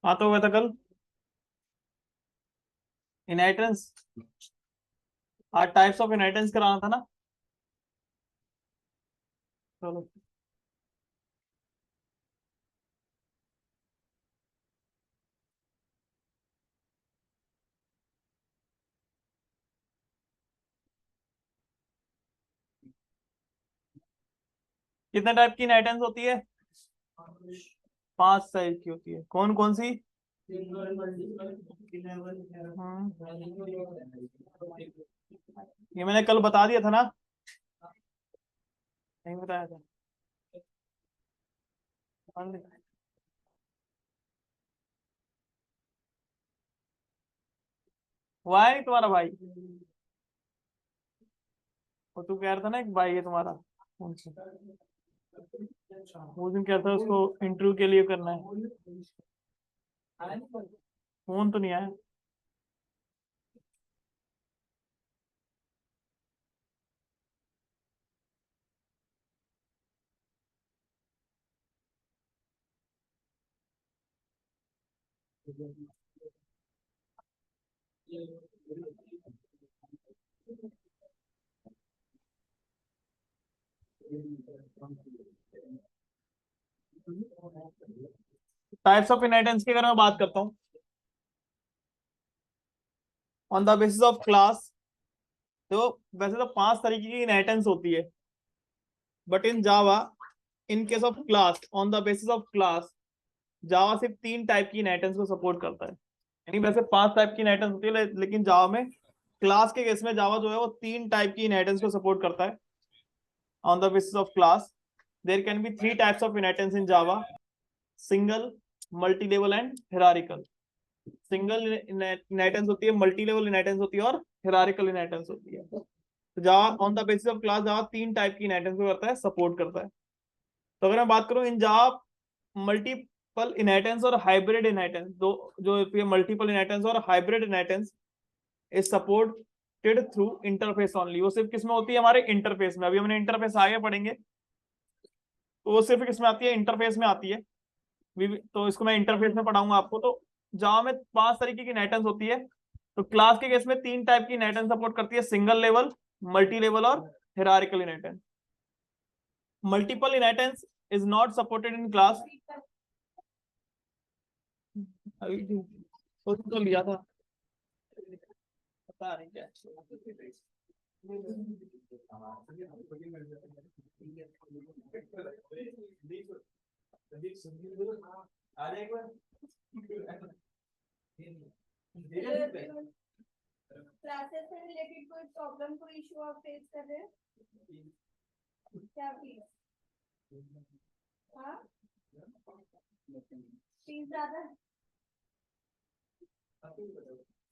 हाँ तो हुआ था कल इनहेरिटेंस। आज टाइप्स ऑफ इनहेरिटेंस कराना था ना। चलो कितने टाइप की इनहेरिटेंस होती है? 5 टाइप की होती है। कौन कौन सी? हाँ, ये मैंने कल बता दिया था ना। नहीं बताया था। हुआ है नहीं तुम्हारा भाई? वो तू कह रहा था ना एक भाई है तुम्हारा। कौन सा? वो दिन कहता है उसको इंटरव्यू के लिए करना है। फोन तो नहीं आया। टाइप्स ऑफ इनहेरिटेंस की अगर मैं बात करता हूँ, on the basis of class, तो वैसे तो 5 तरीके की इनहेरिटेंस होती है, but in Java, in case of class, on the basis of class, Java सिर्फ 3 टाइप की इनहेरिटेंस को सपोर्ट करता है। यानी वैसे 5 टाइप की इनहेरिटेंस होती है, लेकिन जावा में, क्लास के केस में जावा जो है वो 3 टाइप की इनहेरिटेंस को सपोर्ट करता है। On the basis of class there can be 3 types of inheritance in Java: single, multi level and hierarchical. Single inheritance होती है, मल्टी लेवल इनहेरिटेंस होती है, और हिरारिकल इनहेरिटेंस होती है। तो Java on the basis of class Java 3 type की inheritance को करता है, सपोर्ट करता है। तो अगर मैं बात करूं इन जावा मल्टीपल इनहेरिटेंस और हाइब्रिड इनहेरिटेंस, दो जो होती है मल्टीपल इनहेरिटेंस और hybrid inheritance, is supported through interface only. वो सिर्फ किसमें होती है? हमारे इंटरफेस में। अभी हमने इंटरफेस आगे पढ़ेंगे, तो वो सिर्फ किसमें आती है? इंटरफेस में आती है। तो इसको मैं इंटरफेस में पढ़ाऊंगा आपको। तो जावा में 5 तरीके की इनहेरिटेंस होती है। तो क्लास के केस में 3 टाइप की इनहेरिटेंस सपोर्ट करती है: सिंगल लेवल, मल्टी लेवल और hierarchical inheritance. Multiple inheritance is not supported in class. अभी तो लिया था, पता नहीं क्या। क्लासेस से रिलेटेड कोई प्रॉब्लम, कोई इशू आप फेस कर रहे हैं क्या? फीस, हाँ, फीस ज्यादा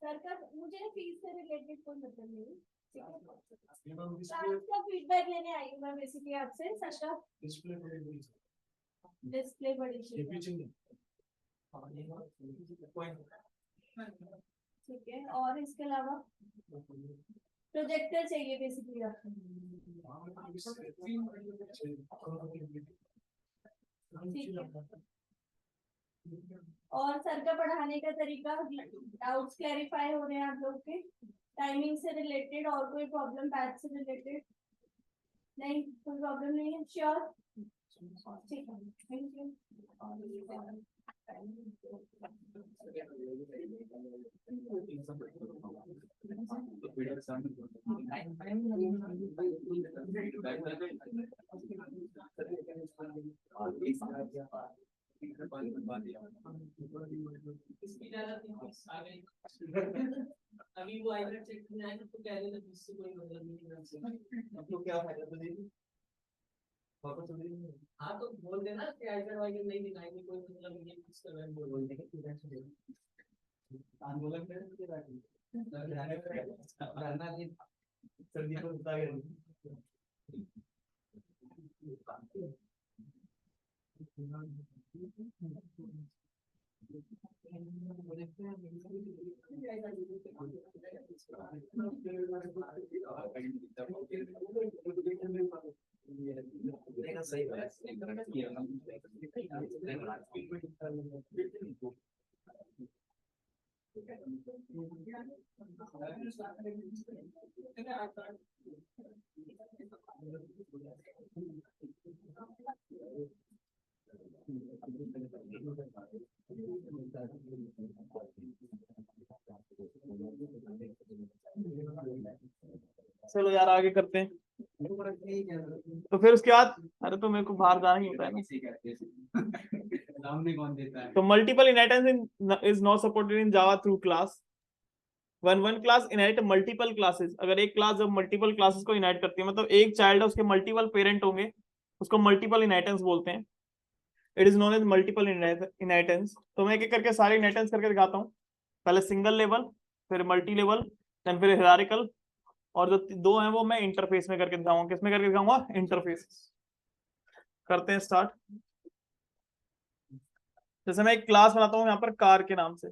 सर का, मुझे फीस से रिलेटेड कोई मतलब नहीं। का फीडबैक लेने आई हूँ मैं बेसिकली आपसे। सर का डिस्प्ले बड़ी ठीक है, और इसके अलावा प्रोजेक्टर चाहिए बेसिकली आपको। ठीक है, और सर का पढ़ाने का तरीका, डाउट्स क्लैरिफाई हो रहे हैं आप लोग के? टाइमिंग से रिलेटेड और कोई प्रॉब्लम, बैच से रिलेटेड? नहीं, कोई प्रॉब्लम नहीं है? श्योर? ठीक है, थैंक यू। अभी वो आईवेट चेक करने आए तो कह रहे थे इससे कोई मतलब नहीं, आपको क्या फायदा? तो देखिए वापस हो गई। हाँ तो बोल देना कि आईवेट वाइवेट नहीं दिखाएंगे, कोई मतलब ये कुछ कर रहे हैं, बोल देंगे कि टेंशन ले। आंदोलन करें के बाकी रहना नहीं, सर्दी को उतार के सही चलो यार आगे करते हैं। तो फिर उसके बाद, अरे तो मेरे को बाहर जाना ही होता है ना। तो multiple inheritance is not supported in Java through class. One one class inherit multiple classes, अगर एक क्लास जब मल्टीपल क्लासेस को इनहेरिट करती है, मतलब एक चाइल्ड है उसके मल्टीपल पेरेंट होंगे, उसको मल्टीपल इनहेरिटेंस बोलते हैं। It is known as multiple inheritance. तो मैं एक एक करके सारे इनहेरिटेंस करके दिखाता हूँ। पहले सिंगल लेवल, फिर मल्टी लेवल, देन फिर हिरारिकल, और जो दो हैं वो मैं इंटरफेस में करके दिखाऊंगा। किसमें करके दिखाऊंगा? इंटरफेस। करते हैं स्टार्ट। जैसे मैं एक क्लास बनाता हूँ यहाँ पर कार के नाम से।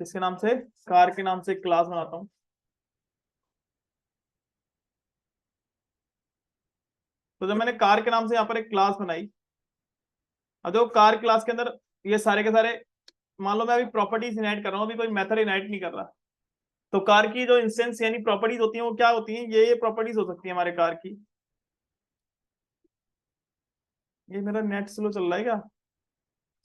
किसके नाम से? कार के नाम से एक क्लास बनाता हूँ। तो जब मैंने कार के नाम से यहाँ पर एक क्लास बनाई, अब देखो कार क्लास के अंदर ये सारे के सारे, मान लो मैं अभी प्रॉपर्टीज इनहेरिट कर रहा हूँ, अभी कोई मेथड इनहेरिट नहीं कर रहा। तो कार की जो इंस्टेंस यानी प्रॉपर्टीज होती हैं वो क्या होती हैं? ये प्रॉपर्टीज हो सकती है हमारे कार की। ये मेरा नेट स्लो चल रहा है क्या?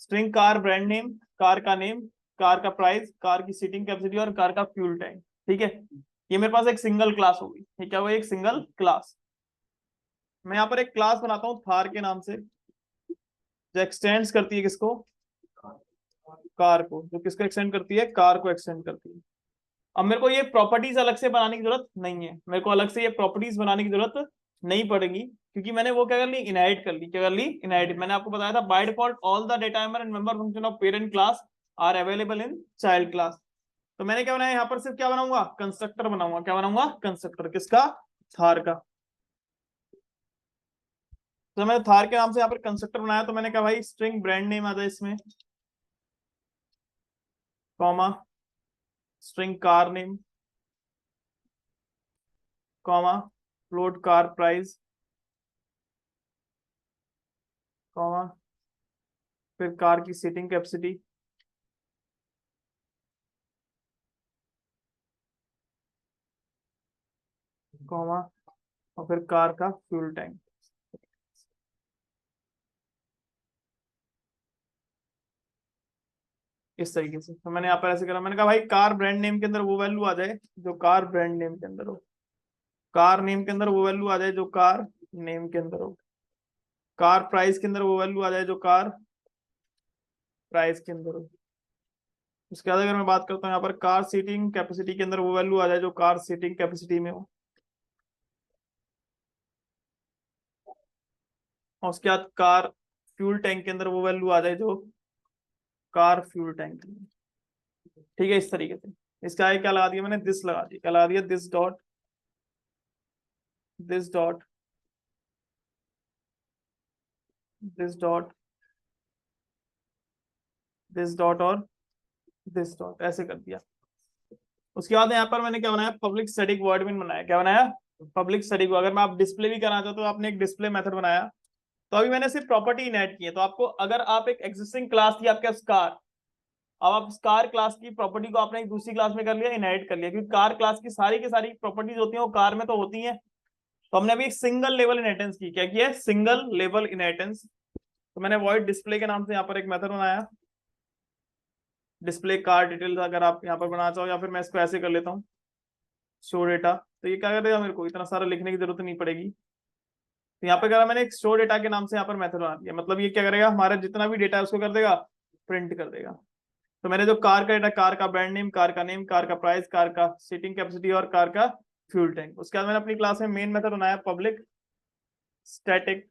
String car brand name, car का नेम, कार का प्राइस, कार की सीटिंग कैपेसिटी और कार का फ्यूल टैंक। ठीक है, ये मेरे पास एक सिंगल क्लास होगी। ये क्या हुआ? एक सिंगल क्लास। मैं यहाँ पर एक क्लास बनाता हूँ थार के नाम से, जो एक्सटेंड्स करती है किसको? कार को। जो किसको एक्सटेंड करती है? कार को एक्सटेंड करती है। अब मेरे को ये प्रॉपर्टीज अलग से बनाने की जरूरत नहीं है, मेरे को अलग से ये प्रॉपर्टीज बनाने की जरूरत नहीं पड़ेगी, क्योंकि मैंने वो क्या कर ली? इनहेरिट कर ली। क्या कर ली? इनहेरिट। मैंने आपको बताया था by default all the data timer and member function of parent class are available in child class. तो मैंने क्या बनाया? यहाँ पर सिर्फ क्या बनाऊंगा? कंस्ट्रक्टर बनाऊंगा। क्या बनाऊंगा? कंस्ट्रक्टर। किसका? थार का। तो मैंने थार के नाम से यहाँ पर कंस्ट्रक्टर बनाया, तो मैंने कहा भाई स्ट्रिंग ब्रांड नेम आ जाए इसमें, comma string car name, comma float car price, comma फिर कार की सीटिंग कैपेसिटी, कॉमा और फिर कार का फ्यूल टैंक। इस तरीके से। तो मैंने यहाँ पर ऐसे करा, मैंने कहा भाई कार ब्रांड नेम के अंदर वो वैल्यू आ जाए जो कार ब्रांड नेम के अंदर हो, कार नेम के अंदर वो वैल्यू आ जाए जो कार नेम के अंदर हो, कार प्राइस के अंदर वो वैल्यू आ जाए जो कार प्राइस के अंदर हो। उसके बाद अगर मैं बात करता हूँ यहाँ पर कार सीटिंग कैपेसिटी के अंदर वो वैल्यू आ जाए जो कार सीटिंग कैपेसिटी में हो, और उसके बाद कार फ्यूल टैंक के अंदर वो वैल्यू आ जाए जो कार फ्यूल टैंक में। ठीक है, इस तरीके से। इसका आगे क्या लगा दिया मैंने? दिस लगा दिया। क्या लगा दिया? This dot, this dot, this dot, this dot और दिस डॉट, ऐसे कर दिया। उसके बाद यहाँ पर मैंने क्या बनाया? पब्लिक स्टैटिक वॉइड मेन बनाया। क्या बनाया? Public static. अगर मैं आप डिस्प्ले भी कराना चाहते हो तो आपने एक डिस्प्ले मेथड बनाया। तो अभी मैंने सिर्फ प्रॉपर्टी इनहेरिट की है। तो आपको, अगर आप एक एग्जिस्टिंग क्लास थी आपके कार, अब आप कार क्लास की प्रॉपर्टी को आपने एक दूसरी क्लास में कर लिया, इनहेरिट कर लिया, क्योंकि कार क्लास की सारी प्रॉपर्टीज होती हैं वो कार में तो होती हैं। तो हमने अभी एक सिंगल लेवल इनहेरिटेंस की। क्या किया है? Single level inheritance. तो मैंने वॉइड डिस्प्ले के नाम से यहाँ पर एक मेथड बनाया, डिस्प्ले कार डिटेल्स, अगर आप यहाँ पर बनाना चाहो, या फिर मैं इसको ऐसे कर लेता हूँ, शो डेटा। तो ये क्या करेगा? मेरे को इतना सारा लिखने की जरूरत नहीं पड़ेगी। तो यहाँ पे करा मैंने एक शो डेटा के नाम से यहाँ पर मेथड बना दिया। मतलब ये क्या करेगा? हमारा जितना भी डेटा है उसको कर देगा, प्रिंट कर देगा। तो मैंने जो कार का डेटा, कार का ब्रांड नेम, कार का नेम, कार का प्राइस, कार का सीटिंग कैपेसिटी और कार का फ्यूल टैंक। उसके बाद मैंने अपनी क्लास में मेन मेथड बनाया पब्लिक स्टैटिक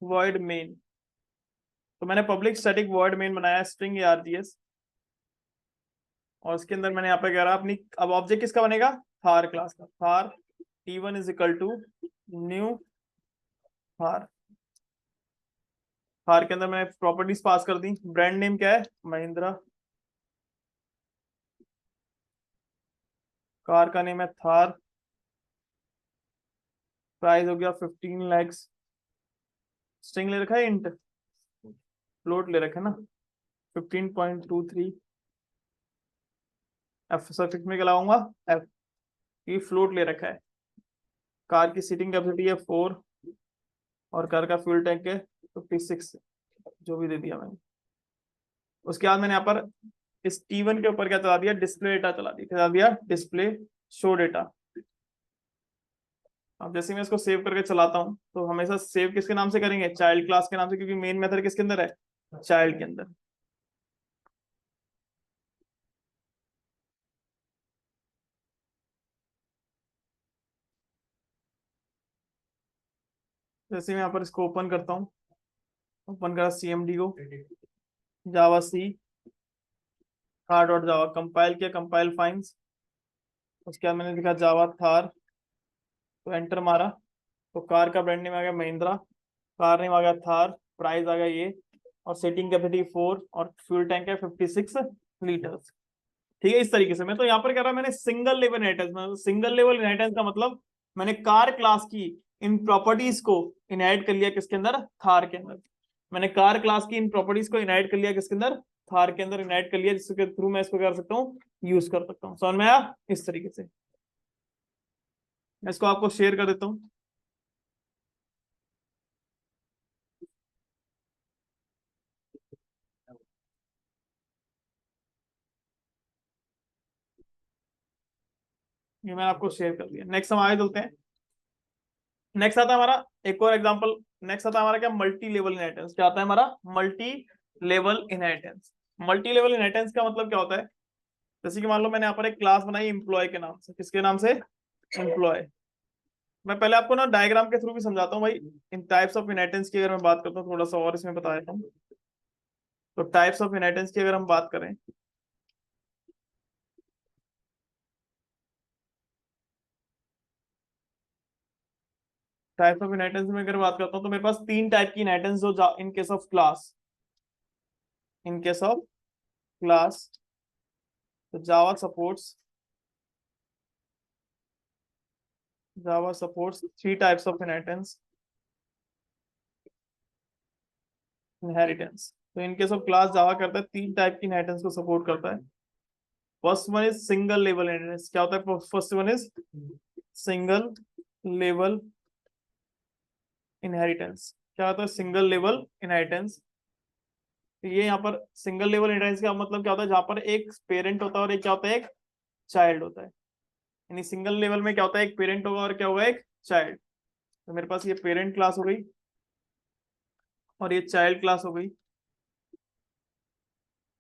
वॉइड मेन। तो मैंने पब्लिक स्टैटिक वॉइड मेन बनाया स्ट्रिंग आरजीएस, और उसके अंदर मैंने यहाँ पे कह रहा अपनी, अब ऑब्जेक्ट किसका बनेगा? थार क्लास का। Thar t1 is equal to new Thar. Thar के अंदर मैंने प्रॉपर्टीज पास कर दी। ब्रांड नेम क्या है? महिंद्रा। कार का नेम है थार। प्राइस हो गया 15 लैक्स। स्ट्रिंग ले रखा है इंट, फ्लोट ले रखा है ना, 15.23। एफ सफिक्स में क्या लगाऊंगा, एफ। ये फ्लोट ले रखा है, कार की सीटिंग कैपेसिटी है 4 और कार का फ्यूल टैंक है 56, जो भी दे दिया मैंने। उसके बाद मैंने यहाँ पर इस T1 के ऊपर क्या चला दिया, डिस्प्ले डेटा चला दिया, क्या चला दिया, डिस्प्ले शो डेटा। अब जैसे मैं इसको सेव करके चलाता हूँ तो हमेशा सेव किसके नाम से करेंगे, चाइल्ड क्लास के नाम से, क्योंकि मेन मेथड किसके अंदर है, चाइल्ड के अंदर। जैसे मैं यहाँ पर इसको ओपन करता हूँ, ओपन करा CMD को, जावा सी कार डॉट जावा, कंपाइल किया, कंपाइल फाइंस। उसके बाद मैंने लिखा जावा थार, तो एंटर मारा, तो कार का ब्रांड नेम आ गया महिंद्रा, कार नेम आ गया थार, प्राइस आ गया ये, और सेटिंग कैपेसिटी 4 और फ्यूल टैंक है 56 लीटर्स। ठीक है, इस तरीके से। मैं तो यहाँ पर कह रहा, मैंने single level inheritance, single level inheritance का मतलब मैंने कार क्लास की इन प्रॉपर्टीज को इनहेरिट कर लिया किसके अंदर, थार के अंदर। मैंने कार क्लास की इन प्रॉपर्टीज को इनहेरिट कर लिया किसके अंदर, थार के अंदर इनहेरिट कर लिया, जिसके थ्रू मैं इसको कर सकता हूँ, यूज कर सकता हूँ। समझ में आया, इस तरीके से। मैं इसको आपको शेयर कर देता हूँ। ये मैंने आपको शेयर कर दिया। नेक्स्ट हम आगे चलते हैं। नेक्स्ट आता है हमारा एक और एग्जांपल। नेक्स्ट आता है हमारा क्या, मल्टी लेवल इनहेरिटेंस। क्या आता है हमारा, multi level inheritance. Multi level inheritance का मतलब क्या होता है, जैसे कि मान लो मैंने यहाँ पर एक क्लास बनाई एम्प्लॉय के नाम से। किसके नाम से, एम्प्लॉय। मैं पहले आपको ना डायग्राम के थ्रू भी समझाता हूँ भाई। इन टाइप्स ऑफ इनहेरिटेंस की अगर मैं बात करता हूँ, थोड़ा सा और इसमें बता देता हूँ। तो टाइप्स ऑफ इनहेरिटेंस की अगर हम बात करें, टाइप्स ऑफ इनहेरिटेंस में अगर बात करता हूँ, तो मेरे पास 3 टाइप की इनहेरिटेंस हो इन case of class. In case of class, तो जावा सपोर्ट्स 3 टाइप्स ऑफ इनहेरिटेंस। तो इन केस ऑफ क्लास जावा करता है 3 टाइप की इनहेरिटेंस को सपोर्ट करता है। First one is single level inheritance. क्या होता है, first one is single level inheritance. क्या होता है, सिंगल लेवल इनहेरिटेंस। तो ये यहाँ पर सिंगल लेवल इनहेरिटेंस का मतलब क्या होता है, जहां पर एक पेरेंट होता है और एक क्या होता है, एक चाइल्ड होता है। यानी सिंगल लेवल में क्या होता है, एक पेरेंट होगा और क्या होगा, एक चाइल्ड। तो मेरे पास ये पेरेंट क्लास हो गई और ये चाइल्ड क्लास हो गई।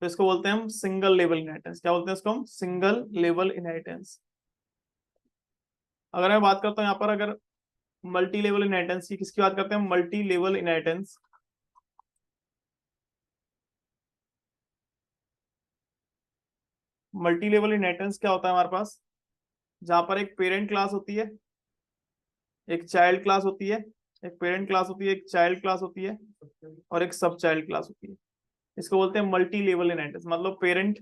तो इसको बोलते हैं हम सिंगल लेवल इनहेरिटेंस। क्या बोलते हैं इसको हम, सिंगल लेवल इनहेरिटेंस। अगर मैं बात करता हूँ यहाँ पर, अगर मल्टी लेवल इनहेरिटेंस की, किसकी बात करते हैं, multi level inheritance. Multi level inheritance क्या होता है हमारे पास, जहां पर एक पेरेंट क्लास होती है, एक चाइल्ड क्लास होती है, एक पेरेंट क्लास होती है, एक चाइल्ड क्लास होती है, और एक सब चाइल्ड क्लास होती है। इसको बोलते हैं मल्टी लेवल इनहेरिटेंस। मतलब पेरेंट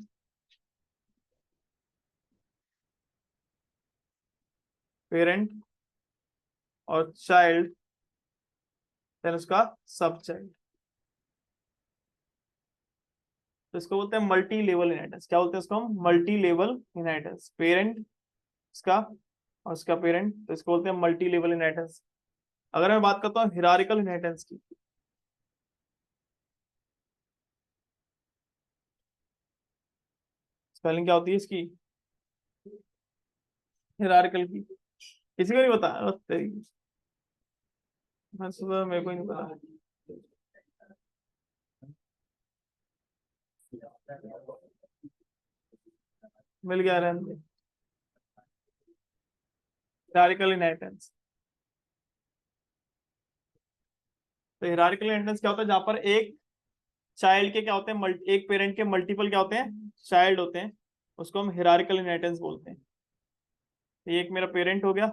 और चाइल्ड, देन उसका सब चाइल्ड। तो इसको बोलते हैं मल्टी लेवल इनहेरिटेंस। क्या बोलते हैं इसको हम, मल्टी लेवल इनहेरिटेंस। पेरेंट इसका और इसका पेरेंट, तो इसको बोलते हैं मल्टी लेवल इनहेरिटेंस। अगर मैं बात करता हूँ हिरारिकल इनहेरिटेंस की, स्पेलिंग क्या होती है इसकी, हिरारिकल की, किसी को नहीं पता, मैं सुबह, मेरे को ही नहीं पता। मिल गया, रहने। Hierarchical inheritance. तो हिरारिकल इनहेरिटेंस क्या होता है, जहां पर एक चाइल्ड के क्या होते हैं, एक पेरेंट के मल्टीपल क्या होते हैं, चाइल्ड होते हैं। उसको हम हिरारिकल इनहेरिटेंस बोलते हैं। तो ये एक मेरा पेरेंट हो गया,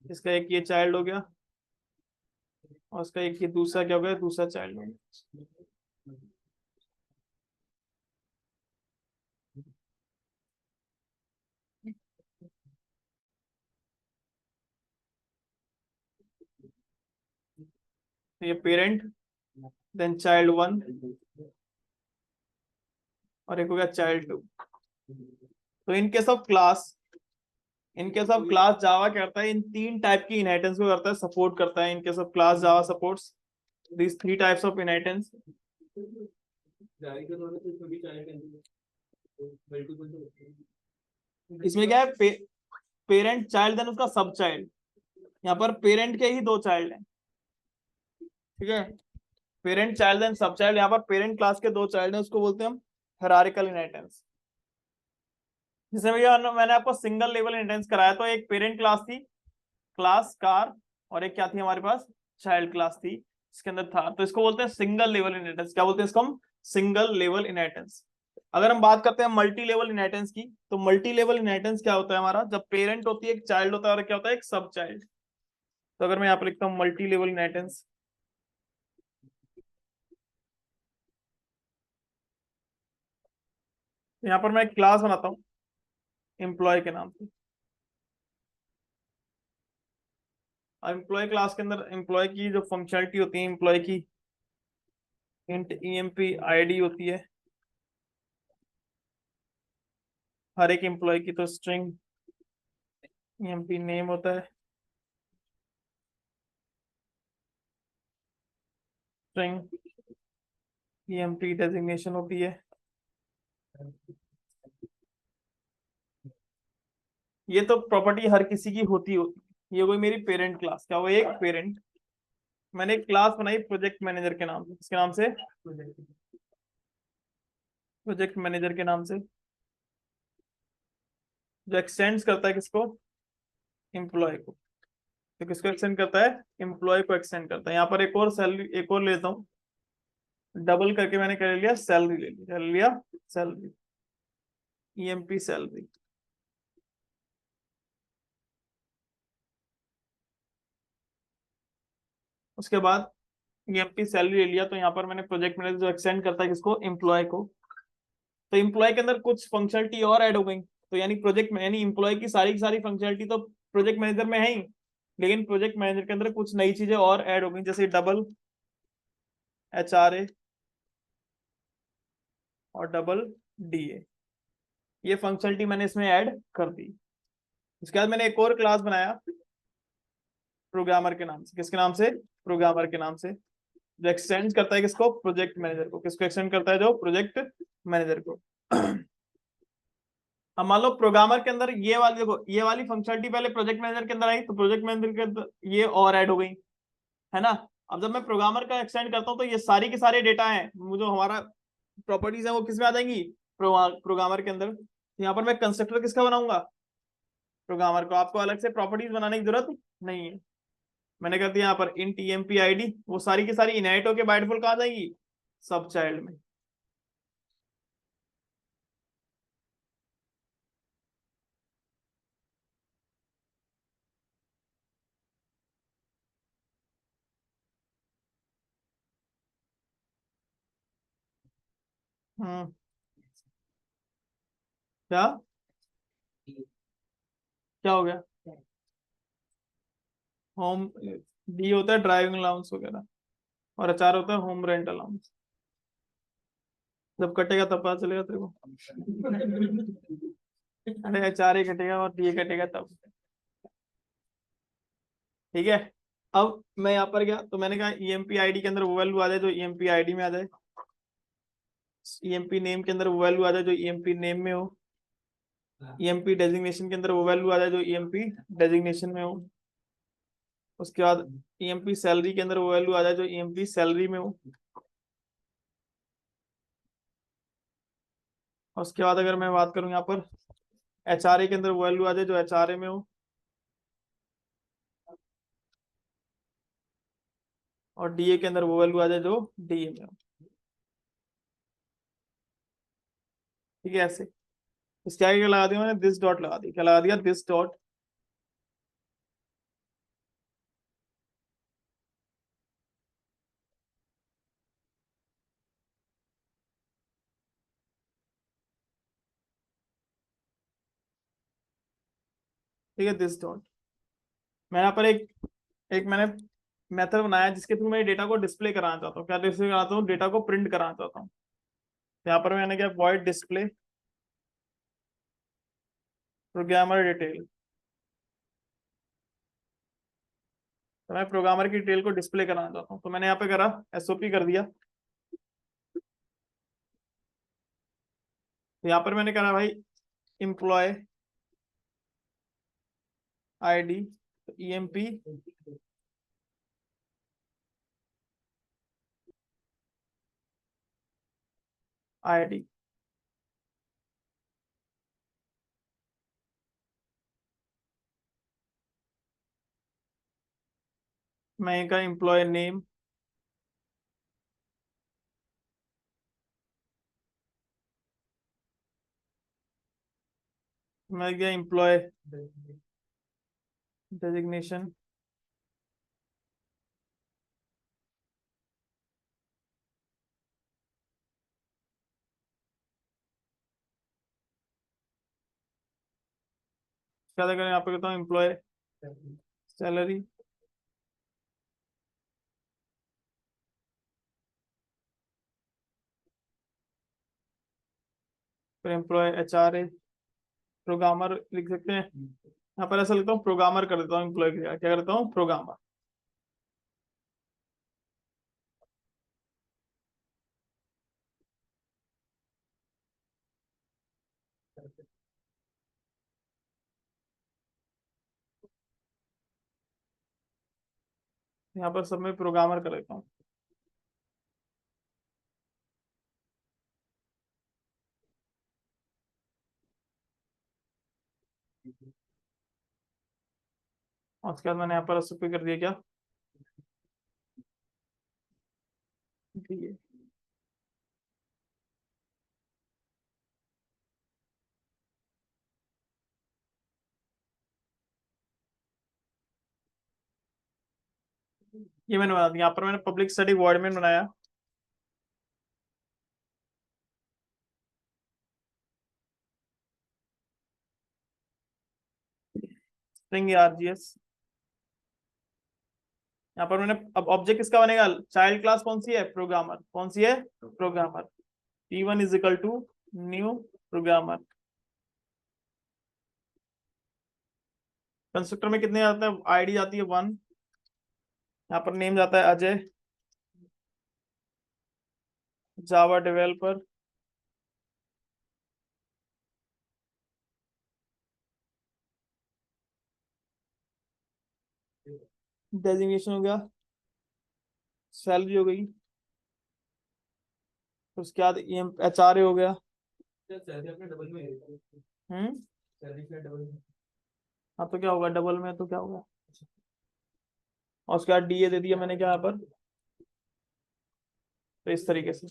इसका एक ये चाइल्ड हो गया, और उसका एक ये दूसरा क्या हो गया, दूसरा चाइल्ड हो गया। तो ये पेरेंट देन चाइल्ड 1 और एक हो गया चाइल्ड 2। तो इन केस ऑफ क्लास, जावा करता है इन तीन टाइप की इनहेरिटेंस को करता है, सपोर्ट करता है। इन case of class Java supports these three types of inheritance। इसमें क्या है, पेरेंट चाइल्ड देन उसका सब चाइल्ड। यहाँ पर पेरेंट के ही दो चाइल्ड हैं, ठीक है। पेरेंट चाइल्ड देन सब चाइल्ड, यहाँ पर पेरेंट क्लास के दो चाइल्ड हैं, उसको बोलते हैं हम हायरार्किकल इनहेरिटेंस। जिसमें भैया मैंने आपको सिंगल लेवल इनहेरिटेंस कराया, तो एक पेरेंट क्लास थी, क्लास कार, और एक क्या थी हमारे पास, चाइल्ड क्लास थी इसके अंदर था। तो इसको बोलते हैं सिंगल लेवल इनहेरिटेंस। क्या बोलते हैं इसको हम, सिंगल लेवल इनहेरिटेंस। अगर हम बात करते हैं मल्टी लेवल इनहेरिटेंस की, तो मल्टी लेवल इनहेरिटेंस क्या होता है हमारा, जब पेरेंट होती है, एक चाइल्ड होता है, और क्या होता है, एक सब चाइल्ड। तो अगर मैं यहाँ पर लिखता हूँ मल्टी लेवल इनहेरिटेंस, यहाँ पर मैं एक क्लास बनाता हूँ एम्प्लॉय के नाम से। एम्प्लॉय क्लास के अंदर एम्प्लॉय की जो फंक्शनलिटी होती है, एम्प्लॉय की इंट ईएमपी आईडी होती है हर एक एम्प्लॉय की, तो स्ट्रिंग ईएमपी नेम होता है, स्ट्रिंग ईएमपी डेजिग्नेशन होती है। ये तो प्रॉपर्टी हर किसी की होती ये कोई मेरी पेरेंट क्लास, क्या वो एक पेरेंट, मैंने एक क्लास बनाई प्रोजेक्ट मैनेजर के नाम से, किसके नाम से, प्रोजेक्ट मैनेजर के नाम से, जो एक्सटेंड करता है किसको, एम्प्लॉय को। तो किसको एक्सटेंड करता है, एम्प्लॉय को एक्सटेंड करता है। यहाँ पर एक और सैलरी, एक और लेता हूँ, डबल करके मैंने कर लिया सैलरी, ले लिया सैलरी, ईएमपी सैलरी। उसके बाद ईएमपी सैलरी ले लिया, तो यहाँ पर मैंने प्रोजेक्ट मैनेजर जो एक्सटेंड करता है किसको, एम्प्लॉय को। तो एम्प्लॉय के अंदर कुछ फंक्शनलिटी और ऐड हो गई, तो यानी प्रोजेक्ट यानी एम्प्लॉय की सारी फंक्शनलिटी तो प्रोजेक्ट मैनेजर में है ही, लेकिन प्रोजेक्ट मैनेजर के अंदर कुछ नई चीजें और ऐड हो गई, जैसे डबल एचआरए और डबल डीए, ये फंक्शनलिटी मैंने इसमें ऐड कर दी। उसके बाद मैंने एक और क्लास बनाया प्रोग्रामर के नाम से, किसके नाम से, प्रोग्रामर के नाम से, जो एक्सटेंड करता है किसको, प्रोजेक्ट मैनेजर को। किसको एक्सटेंड करता है, जो प्रोजेक्ट मैनेजर को। अब मान लो प्रोग्रामर के अंदर ये वाली, देखो ये वाली फंक्शनलिटी पहले प्रोजेक्ट मैनेजर के अंदर आई, तो प्रोजेक्ट मैनेजर के अंदर ये और ऐड हो गई, है ना। अब जब मैं प्रोग्रामर का एक्सटेंड करता हूँ, तो ये सारी के सारे डेटा है जो हमारा प्रॉपर्टीज है, वो किस में आ जाएंगी, प्रोग्रामर के अंदर। यहाँ पर मैं कंस्ट्रक्टर किसका बनाऊंगा, प्रोग्रामर को। आपको अलग से प्रॉपर्टीज बनाने की जरूरत नहीं है। मैंने कर दिया यहाँ पर int emp id, वो सारी की सारी इनहेरिट होके बाय डिफॉल्ट कहाँ जाएगी, सब चाइल्ड में। हम्म, क्या क्या हो गया, होम, डी होता है ड्राइविंग अलाउंस वगैरह, और एचआर होता है होम रेंट अलाउंस। जब कटेगा तब पता चलेगा तेरे को। अरे एचआर ही कटेगा और डी कटेगा तब, ठीक है। अब मैं यहाँ पर गया, तो मैंने कहा ईएमपी आईडी के अंदर वो वैल्यू आ जाए जो ईएमपी आईडी में आ जाए, ईएमपी नेम के अंदर वो वैल्यू आ जाए जो ईएमपी नेम में हो, ईएमपी डेजिग्नेशन के अंदर वो वैल्यू आ जाए जो ईएमपी डेजिग्नेशन में हो। उसके बाद ईएमपी सैलरी के अंदर वो वैल्यू आ जाए जो ईएमपी सैलरी में हो। और उसके बाद अगर मैं बात करूं यहाँ पर एचआरए के अंदर वो वैल्यू आ जाए जो एचआरए में हो, और डीए के अंदर वो वैल्यू आ जाए जो डीए में हो, ठीक है। ऐसे इसके आगे क्या लगा दिया मैंने, दिस डॉट लगा दिया, क्या लगा दिया, दिस डॉट। ठीक है, दिस डॉट। मैं यहाँ पर एक एक मैंने मेथड बनाया जिसके थ्रू मैं डेटा को डिस्प्ले कराना चाहता हूँ। क्या डिस्प्ले कराता हूँ? डेटा को प्रिंट कराना चाहता हूँ। यहाँ पर मैंने क्या वॉइड डिस्प्ले प्रोग्रामर डिटेल, तो मैं प्रोग्रामर की डिटेल को डिस्प्ले कराना चाहता हूँ, तो मैंने यहाँ पे करा एसओपी कर दिया। तो यहाँ पर मैंने करा भाई एम्प्लॉय आईडी ईएमपी आईडी, मैं का एम्प्लॉय नेम, मैं गया एम्प्लॉय डेजिग्नेशन, क्या करें यहाँ पे कहता हूँ एम्प्लॉय सैलरी, फिर एम्प्लॉय एचआरए, प्रोग्रामर लिख सकते हैं। यहाँ पर ऐसा लिखता हूँ प्रोग्रामर कर देता हूँ, एम्प्लॉय की जगह क्या करता हूँ प्रोग्रामर। यहाँ पर सब में प्रोग्रामर कर देता हूँ। और उसके बाद मैंने यहाँ पर एसओपी कर दिया क्या, ठीक है। ये मैंने बना दिया। यहाँ पर मैंने पब्लिक स्टडी वर्ड में बनाया, स्ट्रिंग आरजीएस। यहाँ पर मैंने अब ऑब्जेक्ट किसका बनेगा, चाइल्ड क्लास कौन सी है, प्रोग्रामर, कौन सी है programmer. P1 is equal to new programmer. Constructor में कितने आते हैं, आईडी आती है 1, यहाँ पर नेम जाता है अजय, जावा डेवलपर, डेजिग्नेशन हो गया, सैलरी हो गई, उसके बाद एचआरए हो गया। हम्म, हाँ तो क्या होगा डबल में, तो क्या होगा, और उसके बाद डीए दे दिया मैंने क्या यहाँ पर, तो इस तरीके से।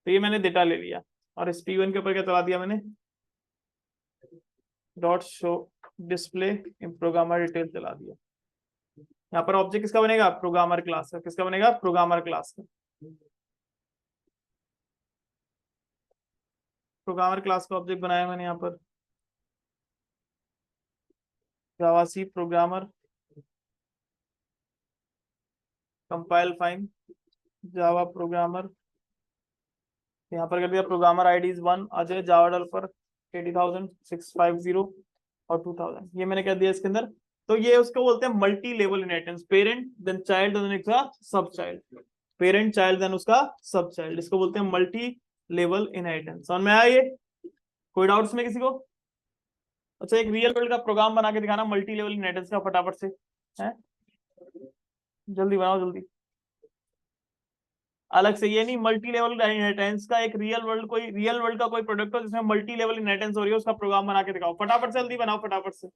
तो ये मैंने डेटा ले लिया और इस P1 के ऊपर क्या चला दिया मैंने, dot show display programmer detail चला दिया। यहाँ पर ऑब्जेक्ट किसका बनेगा, प्रोग्रामर क्लास का। किसका बनेगा, प्रोग्रामर क्लास का। प्रोग्रामर क्लास का ऑब्जेक्ट बनाया मैंने यहाँ पर, javac programmer, compile fine, Java programmer, यहाँ पर कर दिया programmer IDs 1 Ajay, Java developer 80,000 650 और 2000। ये मैंने क्या दिया इसके अंदर। तो ये उसको बोलते हैं multi level inheritance, parent then child then उसका sub child, parent child then उसका सब चाइल्ड, इसको बोलते हैं मल्टी लेवल इनहेरिटेंस। समझ में आया ये, कोई डाउट्स में किसी को। अच्छा एक रियल वर्ल्ड का प्रोग्राम बना के दिखाना मल्टी लेवल इनहेरिटेंस का फटाफट से, है जल्दी बनाओ जल्दी। अलग से ये नहीं, मल्टी लेवल इनहेरिटेंस का एक रियल वर्ल्ड, कोई रियल वर्ल्ड का कोई प्रोडक्ट हो जिसमें मल्टी लेवल इनहेरिटेंस हो रही है, उसका प्रोग्राम बना के दिखाओ फटाफट से, जल्दी बनाओ फटाफट से।